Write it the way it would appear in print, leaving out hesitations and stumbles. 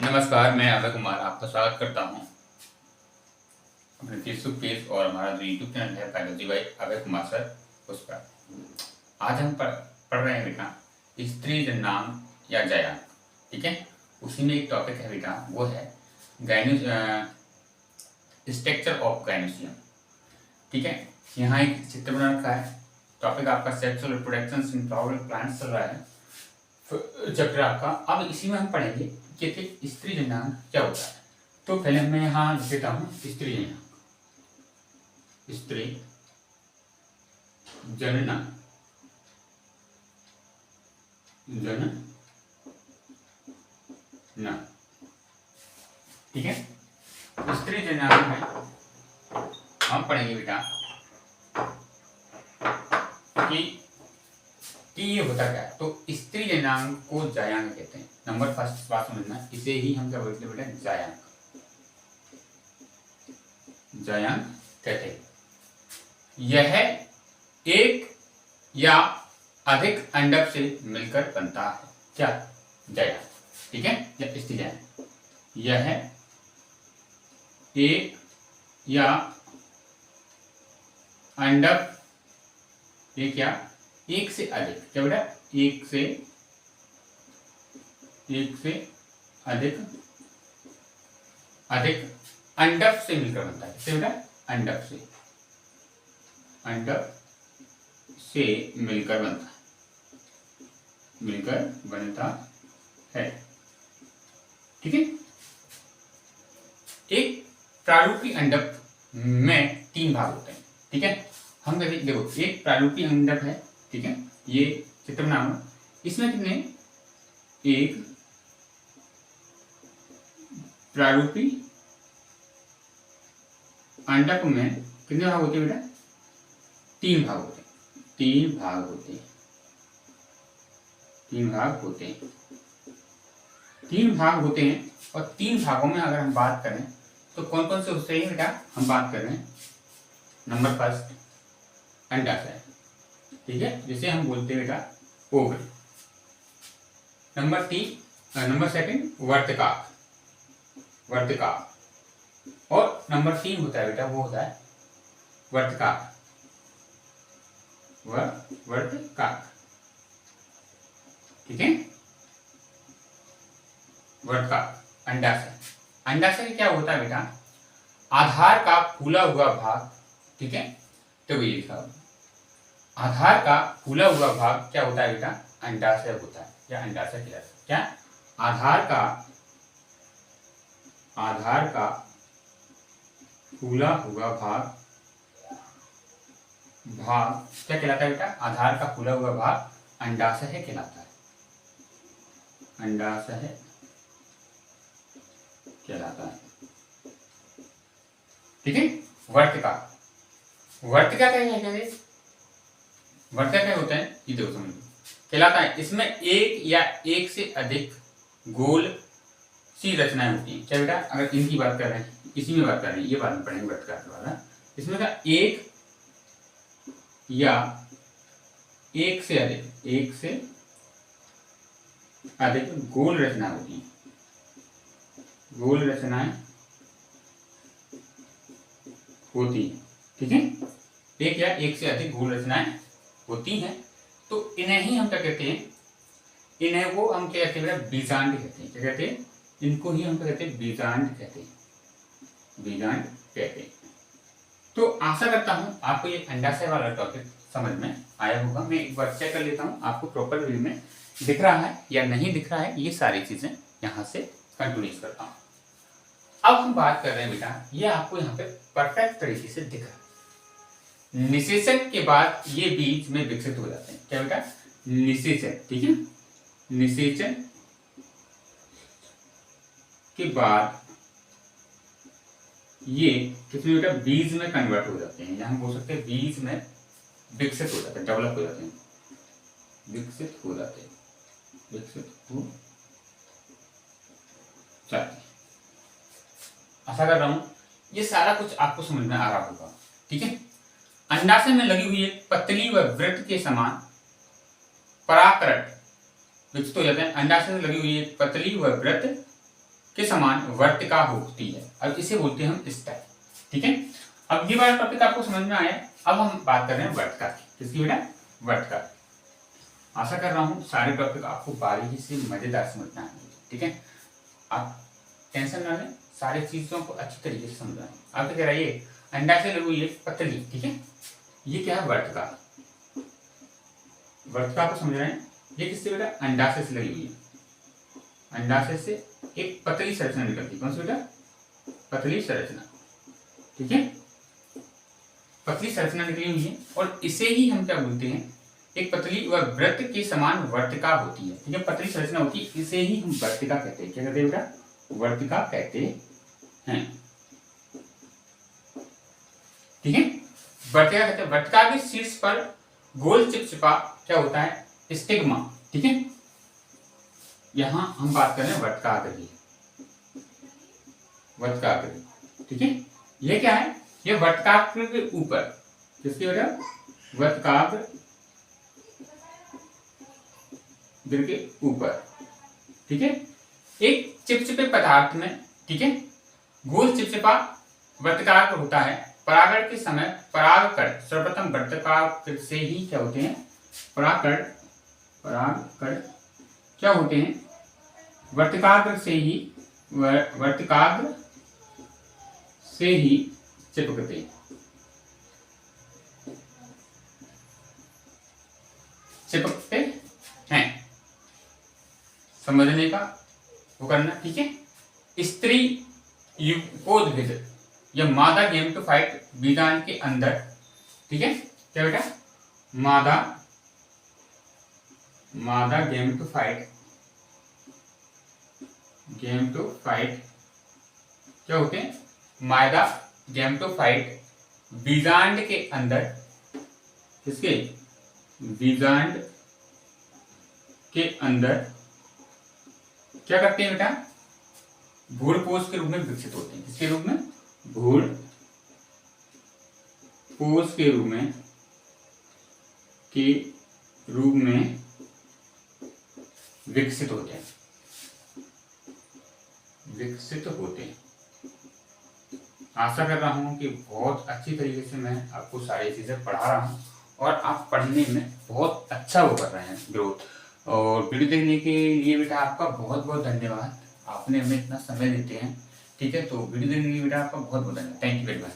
नमस्कार, मैं अभय कुमार आपका स्वागत करता हूं अपने फेसबुक पेज और हमारा जो यूट्यूब चैनल है biology by Abhay Kumar sir उस पर। आज हम पढ़ रहे हैं बेटा स्त्री जन्नांग या जयांग। ठीक है, उसी में एक टॉपिक है बेटा, वो है स्ट्रक्चर ऑफ गायनोसियम। ठीक है, यहाँ एक चित्र बना रखा है। टॉपिक आपका sexual reproduction in flowering plants चल रहा है चैप्टर आपका। अब इसी में हम पढ़ेंगे कि स्त्री जन्नांग क्या होता है। तो पहले मैं यहाँ लिख देता हूँ स्त्री जन्नांग। स्त्री जननांग, ठीक है। स्त्री जन्नांग में हम पढ़ेंगे बेटा कि ये होता क्या है। तो स्त्री जन्नांग को जयांग कहते हैं। नंबर फर्स्ट बात समझना, इसे ही हम क्या बोलते हैं बेटा, जयांग। जयांग कहते हैं। यह एक या अधिक अंडक से मिलकर बनता है। क्या? जयांग। ठीक है, या स्त्री जयांग। यह एक या अंडक, एक या एक से अधिक, क्या बेटा, एक से अधिक अंडक से मिलकर बनता है। किससे बेटा? अंडक से मिलकर बनता है। ठीक है, एक प्रारूपी अंडक में 3 भाग होते हैं। ठीक है, हम देखो एक प्रारूपी अंडक है। ठीक है, ये चित्र बनाओ। इसमें कितने, एक प्रारूपी अंडक में कितने भाग होते हैं बेटा? 3 भाग होते हैं। 3 भाग होते हैं। 3 भाग होते हैं। 3 भाग होते हैं। और 3 भागों में अगर हम बात करें तो कौन कौन से होते हैं बेटा? हम बात कर रहे हैं नंबर फर्स्ट अंडाशय। ठीक है, जिसे हम बोलते हैं बेटा ओवरी। Number second वर्तिकाक। और नंबर 3 होता है बेटा, वो होता है वर्तिकाक। ठीक है, वर्तिकाक। अंडाशय क्या होता है बेटा? आधार का फूला हुआ भाग। ठीक है, तो ये लिखा हुआ आधार का फूला हुआ भाग क्या होता है बेटा? अंडाशय होता है, या अंडाशय कहलाता है। क्या? आधार का फूला हुआ भाग क्या कहलाता है बेटा? आधार का फूला हुआ भाग अंडाशय कहलाता है। अंडाशय कहलाता है। ठीक है, वर्तिका क्या है? वर्तिका क्या होता है ये देखो समझ कहलाता है। इसमें एक या एक से अधिक गोल सी रचनाएं होती हैं। क्या बेटा? अगर इनकी बात कर रहे हैं, इसी में बात कर रहे हैं, ये बात में पढ़ेंगे वर्तिका के वाला। इसमें क्या एक या एक से अधिक गोल रचनाएं होती हैं। गोल रचनाएं होती हैं। ठीक है, एक या एक से अधिक गोल रचनाएं होती हैं। तो इन्हें ही हम क्या कहते हैं? इन्हें वो हम क्या कहते हैं? बीजांड कहते हैं। क्या कहते हैं? इनको ही हम क्या कहते हैं? बीजांड कहते हैं। तो आशा करता हूं आपको ये अंडाशय वाला टॉपिक समझ में आया होगा। मैं एक बार चेक कर लेता हूं आपको प्रॉपर व्यू में दिख रहा है या नहीं दिख रहा है। ये सारी चीजें यहां से कंटिन्यू करता हूं। अब हम बात कर रहे हैं बेटा, ये आपको यहाँ पे परफेक्ट तरीके से दिख रहा है। निषेचन के बाद ये बीज में विकसित हो जाते हैं। क्या बेटा? निषेचन। ठीक है, निषेचन के बाद ये कितने बेटा बीज में कन्वर्ट हो जाते हैं, या हम बोल सकते हैं बीज में विकसित हो जाते हैं, डेवलप हो जाते हैं, विकसित हो जाते हैं। आशा कर रहा हूं ये सारा कुछ आपको समझ में आ रहा होगा। ठीक है, अंडाशय में लगी हुई एक पतली व वृत्त के समान पराकरट विकसित हो जाते हैं। अंडाशय में लगी हुई एक पतली व वृत्त के समान वर्तिका होती है। अब इसे बोलते हैं हम स्टाइल। ठीक है, अब ये वाला टॉपिक आपको समझ में आया। अब हम बात कर रहे हैं वर्तिका की। किसकी बेटा? वर्तिका। आशा कर रहा हूँ सारे टॉपिक आपको बारीकी से मजेदार समझ में आएंगे। ठीक है, आप टेंशन ना लें, सारी चीजों को अच्छी तरीके से समझाएं। आप कह रहा है ये अंडा से लगी हुई है पतली। ठीक है, ये क्या है? वर्तिका। वर्तिका को समझ रहे हैं? ये किससे बेटा? अंडाशय से लगी हुई है। अंडाशय से एक पतली संरचना निकलती है। कौन सी बेटा? पतली संरचना। ठीक है, पतली संरचना निकली हुई है और इसे ही हम क्या बोलते हैं? एक पतली व वृत्त के समान वर्तिका होती है। ठीक है, पतली संरचना होती है, इसे ही हम वर्तिका कहते हैं। क्या कहते हैं बेटा? वर्तिका कहते हैं। ठीक है, वर्तिका कहते हैं। वर्तिका के शीर्ष पर गोल चिपचिपा क्या होता है? स्टिग्मा। ठीक है, यहां हम बात कर रहे हैं वर्तिकाग्र की। वर्तिकाग्र। ठीक है, ये क्या है? ये वर्तिकाग्र के ऊपर। किसकी बेटा? वर्तिकाग्र के ऊपर। ठीक है, एक चिपचिपे पदार्थ में, ठीक है, गोल चिपचिपा वर्तिकाग्र होता है। परागण के समय परागकण सर्वप्रथम वर्तिकाग्र से ही क्या होते हैं? परागकण क्या होते हैं? वर्तिकाग्र से ही चिपकते हैं। समझने का वो करना। ठीक है, स्त्री युग्मोद्भिद या मादा गेमेटोफाइट बीजांड के अंदर। ठीक है, क्या बेटा? मादा गेमेटोफाइट क्या होते हैं? मादा गेमेटोफाइट बीजांड के अंदर। किसके? बीजांड के अंदर क्या करते हैं बेटा? भ्रूणपोष के रूप में विकसित होते हैं। किसके रूप में? भ्रूणपोष के रूप में विकसित होते हैं। आशा कर रहा हूं कि बहुत अच्छी तरीके से मैं आपको सारी चीजें पढ़ा रहा हूं और आप पढ़ने में बहुत अच्छा वो कर रहे हैं ग्रोथ। और वीडियो देखने के लिए बेटा आपका बहुत बहुत धन्यवाद। आपने हमें इतना समय देते हैं। ठीक है, तो वीडियो देखने के लिए बेटा आपका बहुत बहुत धन्यवाद। Thank you very much.